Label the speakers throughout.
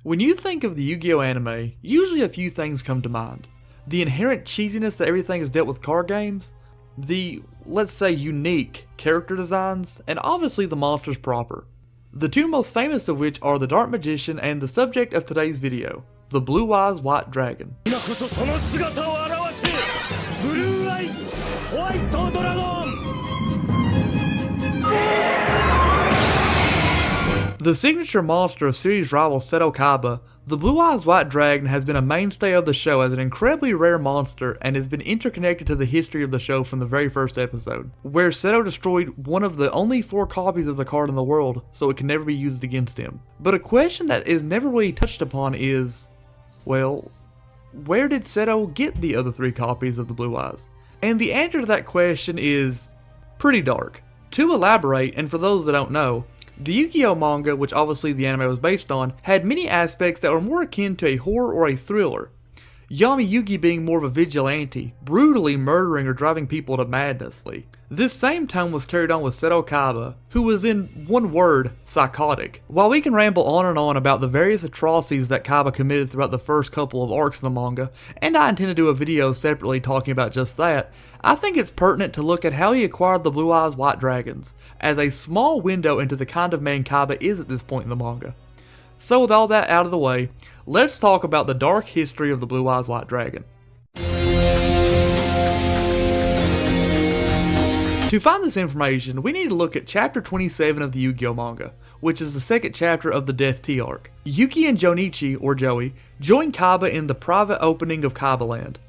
Speaker 1: When you think of the Yugioh anime, usually a few things come to mind. The inherent cheesiness that everything is dealt with card games, the, let's say, unique character designs, and obviously the monsters proper. The two most famous of which are the Dark Magician and the subject of today's video, the Blue Eyes White Dragon. The signature monster of series rival Seto Kaba, the Blue Eyes White Dragon has been a mainstay of the show as an incredibly rare monster and has been interconnected to the history of the show from the very first episode, where Seto destroyed one of the only 4 copies of the card in the world so it can never be used against him. But a question that is never really touched upon is, well, where did Seto get the other 3 copies of the Blue Eyes? And the answer to that question is pretty dark. To elaborate, and for those that don't know, the Yugioh manga, which obviously the anime was based on, had many aspects that were more akin to a horror or a thriller. Yami Yugi being more of a vigilante, brutally murdering or driving people to madness. This same tone was carried on with Seto Kaba, who was in one word, psychotic. While we can ramble on and on about the various atrocities that Kaba committed throughout the first couple of arcs in the manga, and I intend to do a video separately talking about just that, I think it's pertinent to look at how he acquired the Blue Eyes White Dragons, as a small window into the kind of man Kaba is at this point in the manga. So with all that out of the way, let's talk about the dark history of the Blue Eyes White Dragon. To find this information, we need to look at chapter 27 of the Yugioh manga, which is the second chapter of the Death Tea arc. Yuki and Jonichi, or Joey, join Kaba in the private opening of Kaba Land.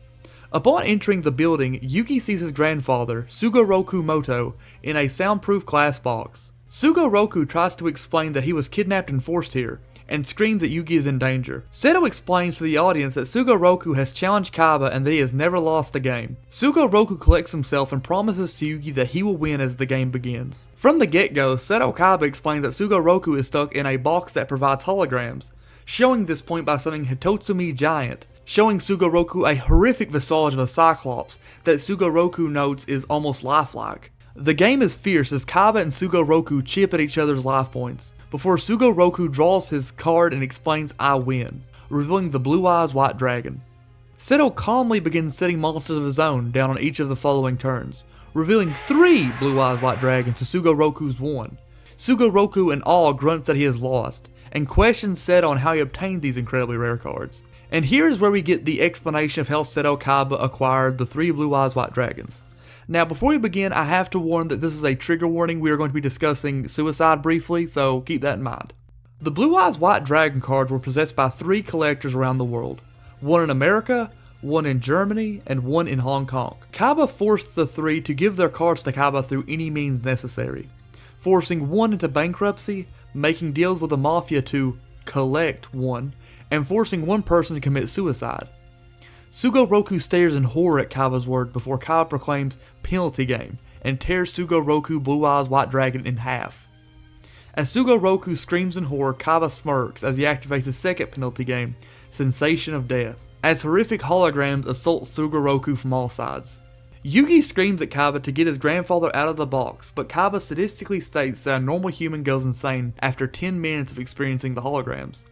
Speaker 1: Upon entering the building, Yuki sees his grandfather, Sugoroku Moto, in a soundproof glass box. Sugoroku tries to explain that he was kidnapped and forced here, and screams that Yuki is in danger. Seto explains to the audience that Sugoroku has challenged Kaba and that he has never lost a game. Sugoroku collects himself and promises to Yuki that he will win as the game begins. From the get-go, Seto Kaba explains that Sugoroku is stuck in a box that provides holograms, showing this point by summoning Hitotsumi Giant, showing Sugoroku a horrific visage of a Cyclops that Sugoroku notes is almost lifelike. The game is fierce as Kaba and Sugoroku chip at each other's life points, before Sugoroku draws his card and explains "I win," revealing the Blue Eyes White Dragon. Seto calmly begins setting monsters of his own down on each of the following turns, revealing 3 Blue Eyes White Dragons to Sugoroku's 1. Sugoroku in awe grunts that he has lost, and questions Seto on how he obtained these incredibly rare cards. And here is where we get the explanation of how Seto Kaba acquired the 3 Blue Eyes White Dragons. Now, before we begin, I have to warn that this is a trigger warning. We are going to be discussing suicide briefly, so keep that in mind. The Blue Eyes White Dragon cards were possessed by 3 collectors around the world. 1 in America, 1 in Germany, and 1 in Hong Kong. Kaba forced the 3 to give their cards to Kaba through any means necessary, forcing 1 into bankruptcy, making deals with the Mafia to collect 1, and forcing 1 person to commit suicide. Sugoroku stares in horror at Kaba's word before Kaba proclaims penalty game and tears Sugoroku Blue Eyes White Dragon in half. As Sugoroku screams in horror, Kaba smirks as he activates his second penalty game, Sensation of Death, as horrific holograms assault Sugoroku from all sides. Yugi screams at Kaba to get his grandfather out of the box, but Kaba sadistically states that a normal human goes insane after 10 minutes of experiencing the holograms,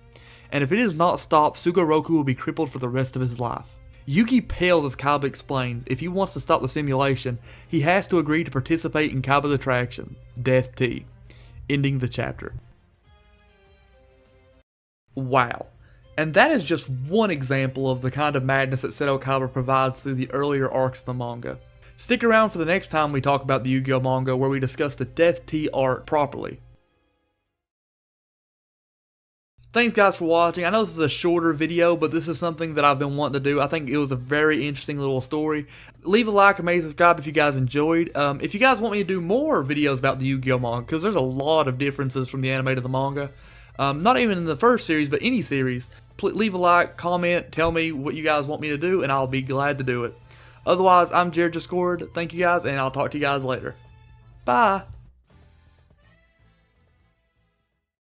Speaker 1: and if it is not stopped, Sugoroku will be crippled for the rest of his life. Yugi pales as Kaba explains if he wants to stop the simulation, he has to agree to participate in Kaba's attraction, Death Tea, ending the chapter. Wow. And that is just one example of the kind of madness that Seto Kaba provides through the earlier arcs of the manga. Stick around for the next time we talk about the Yu-Gi-Oh manga where we discuss the Death Tea arc properly. Thanks guys for watching. I know this is a shorter video, but this is something that I've been wanting to do. I think it was a very interesting little story. Leave a like and maybe subscribe if you guys enjoyed. If you guys want me to do more videos about the Yu-Gi-Oh manga, because there's a lot of differences from the anime to the manga. Not even in the first series, but any series. Leave a like, comment, tell me what you guys want me to do, and I'll be glad to do it. Otherwise, I'm Jared Discord. Thank you guys, and I'll talk to you guys later. Bye!